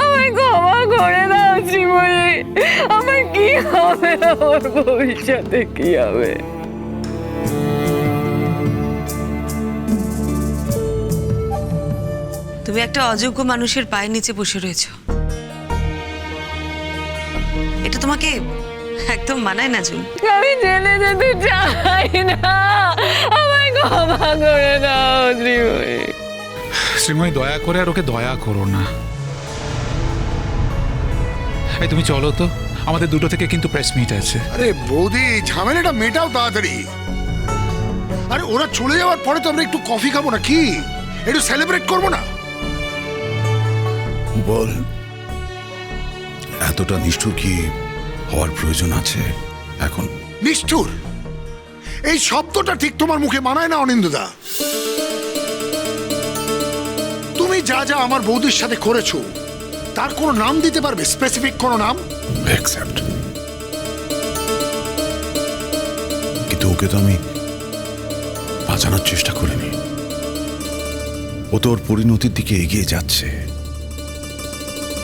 আমায় ক্ষমা করে দাও শ্রীময়ী। আমার কি হবে, আমার ভবিষ্যতে কি হবে? তুমি একটা অযোগ্য মানুষের পায়ের নিচে বসে রয়েছো, এটা তোমাকে একদম মানায় না জুন। আমি জেলে যেতে চাই না, আমায় ক্ষমা করে দাও শ্রীময়ী। শ্রীময়ী, দয়া করে আর ওকে দয়া করো না। এই তুমি চলো তো, আমাদের 2টো থেকে কিন্তু প্রেস মিট আছে। আরে বৌদি, ঝামেলাটা মেটাও তাড়াতাড়ি। আরে ওরা চলে যাওয়ার পরে তো আমরা একটু কফি খাবো না কি? একটু সেলিব্রেট করবো না? বল, এতটা নিষ্ঠুর কি হওয়ার প্রয়োজন আছে এখন? নিষ্ঠুর এই শব্দটা ঠিক তোমার মুখে মানায় না অনিন্দুদা। তুমি যা যা আমার বৌদির সাথে করেছো তার কোনো নাম দিতে পারবে? স্পেসিফিক কোনো নাম? অ্যাকসেপ্ট, কিন্তু ওকে তো আমি বাঁচানোর চেষ্টা করিনি। ও তো ওর পরিণতির দিকে এগিয়ে যাচ্ছে,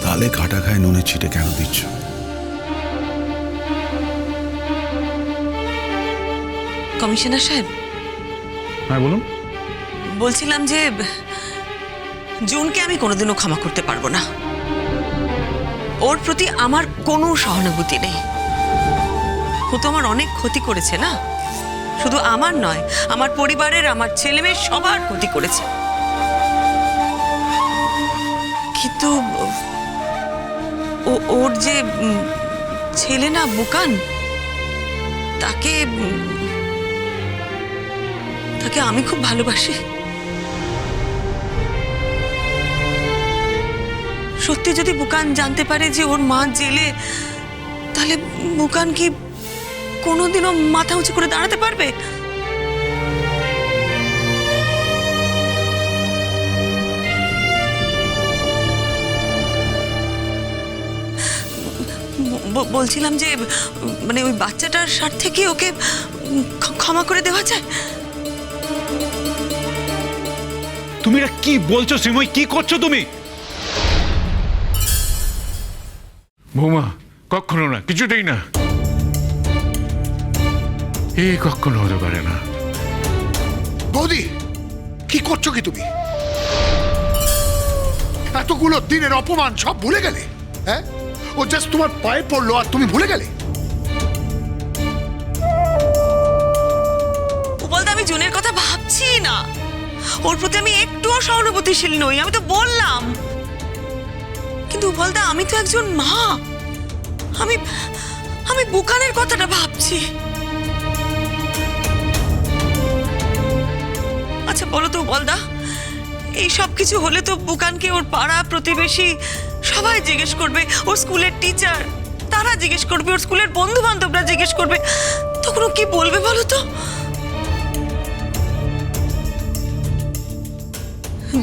তাহলে কাটা খায় নুনের ছিটে কেন দিচ্ছ? কমিশনার সাহেব, হ্যাঁ বলুন। বলছিলাম যে জুনকে আমি কোনোদিনও ক্ষমা করতে পারবো না। ওর প্রতি আমার কোনো সহানুভূতি নেই। ও তো আমার অনেক ক্ষতি করেছে না, শুধু আমার নয়, আমার পরিবারের, আমার ছেলেমেয়ের সবার ক্ষতি করেছে। কিন্তু ওর যে ছেলে না বুকান, তাকে আমি খুব ভালোবাসি। সত্যি যদি বুকান জানতে পারে যে ওর মা জেলে, তাহলে বুকান কি কোনোদিনও মাথা উঁচু করে দাঁড়াতে পারবে? বলছিলাম যে মানে ওই বাচ্চাটার স্বার্থে কি ওকে ক্ষমা করে দেওয়া যায়? তুমি এটা কি বলছো শ্রীময়ী? কি করছো তুমি? বৌমা, কখনো না, কিছুতেই না, এই কখনো হতে পারে না। বৌদি, কি করছো কি তুমি? এতগুলো দিনের অপমান সব ভুলে গেলে? হ্যাঁ, ও জাস্ট তোমার পায়ে পড়লো আর তুমি ভুলে গেলে? বলতে আমি জুনের কথা ভাবছি না, ওর প্রতি আমি একটুও সহানুভূতিশীল নই, আমি তো বললাম। কিন্তু বলতে আমি তো একজন মা, আমি বুকানের কথাটা ভাবছি। আচ্ছা বলো তো বলদা, এই সব কিছু হলে তো বুকানকে ওর পাড়া প্রতিবেশী সবাই জিজ্ঞেস করবে, ওর স্কুলের টিচার তারা জিজ্ঞেস করবে, ওর স্কুলের বন্ধু বান্ধবরা জিজ্ঞেস করবে, তখন ও কি বলবে বলো তো?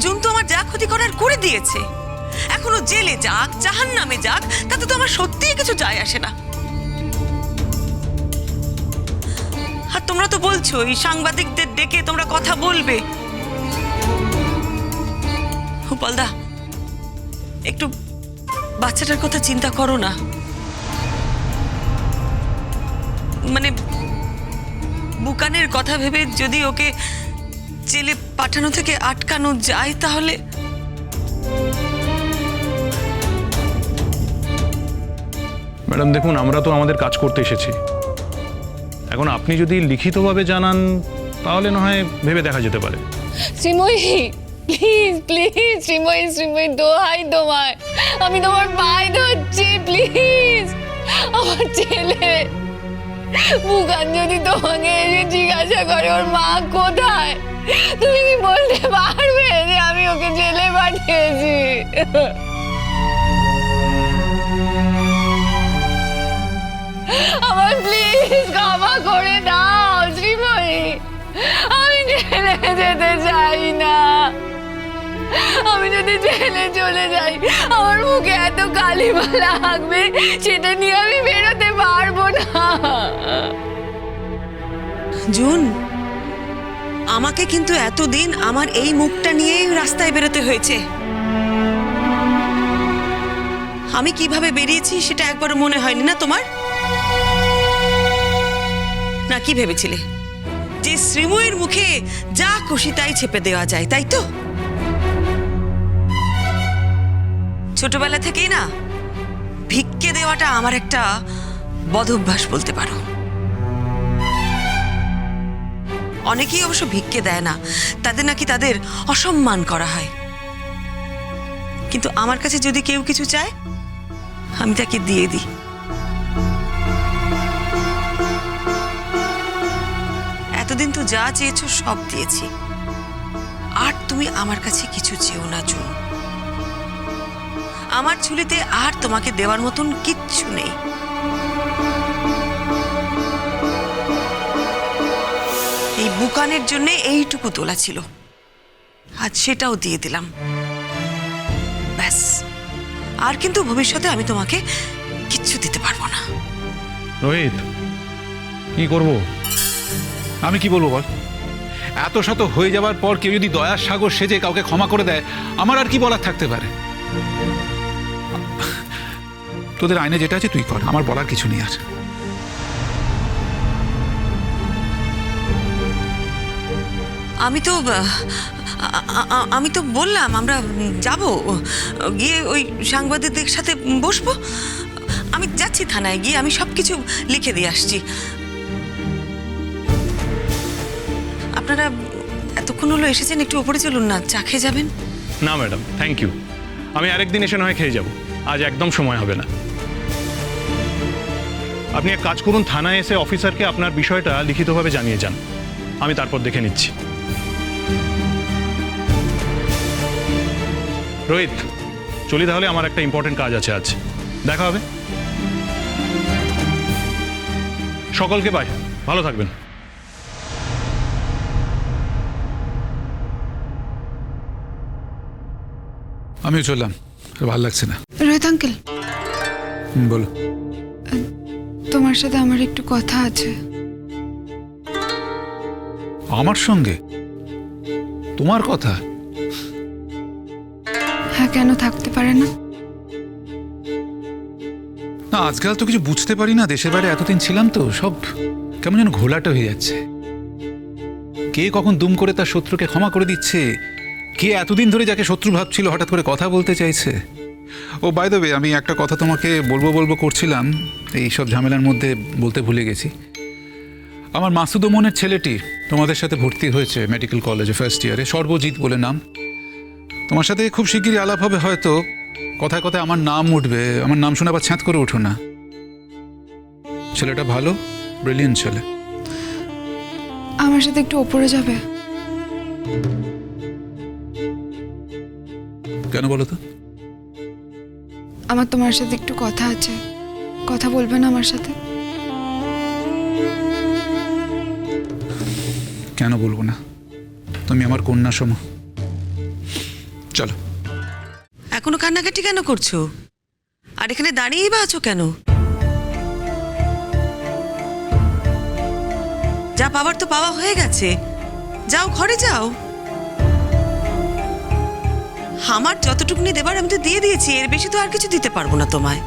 জুন তো আমার যা ক্ষতি করার করে দিয়েছে, এখনো জেলে যাক, জাহান্নামে যাক, তাতে তো আমার সত্যিই কিছু যায় আসে না। আর তোমরা তো বলছো এই সাংবাদিকদের ডেকে তোমরা কথা বলবে। হুপালদা, একটু বাচ্চাটার কথা চিন্তা করো না। মানে বুকানের কথা ভেবে যদি ওকে জেলে পাঠানো থেকে আটকানো যায় তাহলে। ম্যাডাম দেখুন, আমরা তো আমাদের কাজ করতে এসেছি। এখন আপনি যদি লিখিতভাবে জানান তাহলে না হয় ভেবে দেখা যেতে পারে। শ্রীময়ী প্লিজ প্লিজ, শ্রীময়ী শ্রীময়ী দোহাই তোমায়, আমি তোমার পায়ে ধরছি, প্লিজ। আমার ছেলে বুকান যদি তোমাকে এসে জিজ্ঞাসা করে ওর মা কোথায়, তুমি কি বলতে পারবে যে আমি ওকে জেলে পাঠিয়েছি? আমার প্লিজ ক্ষমা করে দাও শ্রীময়ী, আমি জেলে যেতে চাই না। আমি যদি জেলে চলে যাই আমার মুখে এত কালিমালা লাগবে, সেটা নিয়ে আমি বেরোতে পারবো না। জুন, আমাকে কিন্তু এতদিন আমার এই মুখটা নিয়েই রাস্তায় বেরোতে হয়েছে। আমি কিভাবে বেরিয়েছি সেটা একবারও মনে হয়নি না তোমার? না কি ভেবেছিলে যে শ্রীময়ের মুখে যা খুশি তাই চেপে দেওয়া যায়, তাই তো? ছোটবেলা থেকেই না ভিক্ষে দেওয়াটা আমার একটা বদভ্যাস বলতে পারো। অনেকেই অবশ্য ভিক্ষে দেয় না, তাদের নাকি তাদের অসম্মান করা হয়। কিন্তু আমার কাছে যদি কেউ কিছু চায় আমি তাকে দিয়ে দিই। এতদিন তো যা চেয়েছো সব দিয়েছি, আর তুমি আমার কাছে কিছু চেও না জুন। আমার ঝুলিতে আর তোমাকে দেওয়ার মতন কিচ্ছু নেই। এই বুকানের জন্য এইটুকু তোলা ছিল, আজ সেটাও দিয়ে দিলাম, ব্যাস। আর কিন্তু ভবিষ্যতে আমি তোমাকে কিচ্ছু দিতে পারবো না। রোহিত, কি করব? আমি কি বলবো বল? এত শত হয়ে যাবার পর কেউ যদি দয়ার সাগর সেজে কাউকে ক্ষমা করে দেয়, আমার আর কি বলার থাকতে পারে? তোদের আইনে যেটা আছে তুই কর, আমার বলার কিছু নেই আর। আমি তো বললাম আমরা যাব, গিয়ে ওই সাংবাদিকদের সাথে বসবো। আমি যাচ্ছি থানায়, গিয়ে আমি সবকিছু লিখে দিয়ে আসছি। আপনারা এতক্ষণ হলো এসেছেন, একটু ওপরে চলুন না, চা খেয়ে যাবেন। না ম্যাডাম, থ্যাংক ইউ। আমি আরেকদিন এসে নয় খেয়ে যাব, আজ একদম সময় হবে না। আপনি এক কাজ করুন, থানায় এসে অফিসারকে আপনার বিষয়টা লিখিতভাবে জানিয়ে যান, আমি তারপর দেখে নিচ্ছি। রোহিত, চলি তাহলে, আমার একটা ইম্পর্টেন্ট কাজ আছে আজ। দেখা হবে। সকলকে বাই, ভালো থাকবেন। আমিও চললাম, ভালো লাগছে না। রোহিত আঙ্কেল, বলো। তোমার সাথে আমার একটু কথা আছে। আমার সঙ্গে তোমার কথা? হ্যাঁ, কেন থাকতে পারে না? না, আজকাল তো কিছু বুঝতে পারি না। দেশের বাইরে এতদিন ছিলাম তো, সব কেমন যেন ঘোলাটা হয়ে যাচ্ছে। কে কখন দুম করে তার শত্রুকে ক্ষমা করে দিচ্ছে, কে এতদিন ধরে যাকে শত্রু ভাবছিল হঠাৎ করে কথা বলতে চাইছে। ও বাই দ্য ওয়ে, আমি একটা কথা তোমাকে বলবো করছিলাম, এই সব ঝামেলার মধ্যে বলতে ভুলে গেছি। আমার মাসুদ মনের ছেলেটি তোমাদের সাথে ভর্তি হয়েছে মেডিকেল কলেজে ফার্স্ট ইয়ারে, সর্বজিৎ বলে নাম। তোমার সাথে খুব শিগগিরই আলাপ হবে হয়তো, কথায় কথায় আমার নাম উঠবে। আমার নাম শুনে আবার ছ্যাঁত করে উঠো না। ছেলেটা ভালো, ব্রিলিয়েন্ট ছেলে। আমার সাথে একটু ওপরে যাবে? কেন বলো তো? আমার তোমার সাথে একটু কথা আছে, কথা বলবে না আমার সাথে? কেন বলবো না, তুমি আমার কন্যা সম। চলো। এখনো কান্নাকাটি কেন করছো? আর এখানে দাঁড়িয়েই বা আছো কেন? যা পাওয়ার তো পাওয়া হয়ে গেছে, যাও ঘরে যাও। আমার যতটুকুনি দেবার আমি তো দিয়ে দিয়েছি, এর বেশি তো আর কিছু দিতে পারবো না তোমায়।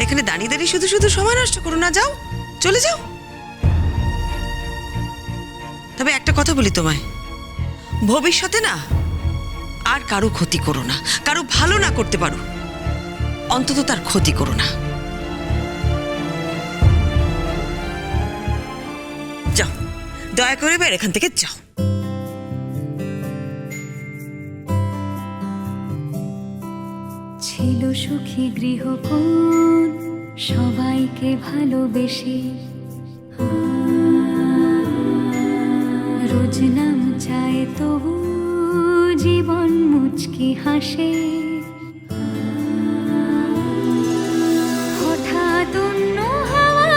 এখানে দাঁড়িয়ে দাঁড়িয়ে শুধু শুধু সময় নষ্ট করো না, যাও, চলে যাও। তবে একটা কথা বলি তোমায়, ভবিষ্যতে না আর কারো ক্ষতি করো না। কারো ভালো না করতে পারো, অন্তত তার ক্ষতি করো না। যাও, দয়া করে বের এখান থেকে যাও। ছিল সুখী গৃহকোণ, সবাইকে ভালোবেসে, রোজ নাম চায় তবু জীবন মুচকি হাসে। হঠাৎ অন্য হাওয়া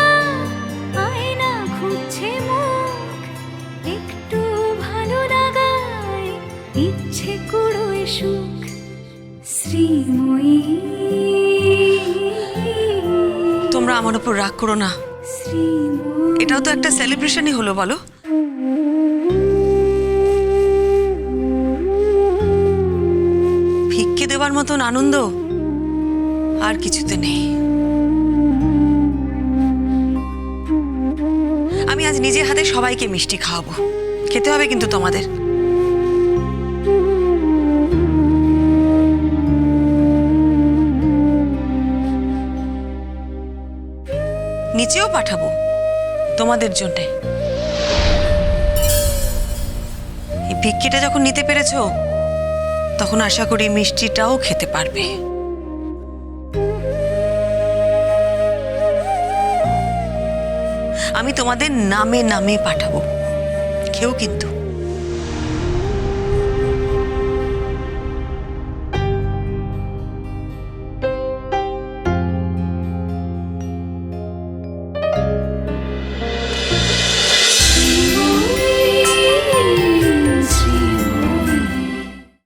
আয়না খুঁজছে মুখ, একটু ভালো লাগায় ইচ্ছে কুড়োয় সুখ। শ্রীময়ী, তোমরা আমার উপর রাগ করো না, এটাও তো একটা সেলিব্রেশনই হলো, বলো? পাওয়ার মতন আনন্দ আর কিছুতে নেই। আমি আজ নিজে হাতে সবাইকে মিষ্টি খাওয়াবো, খেতে হবে কিন্তু তোমাদের। নিচেও পাঠাবো তোমাদের জন্যে। এই ভিক্ষিটা যখন নিতে পেরেছো তখন আশা করি মিষ্টিটাও খেতে পারবে। আমি তোমাদের নামে নামে পাঠাবো, কেউ কিন্তু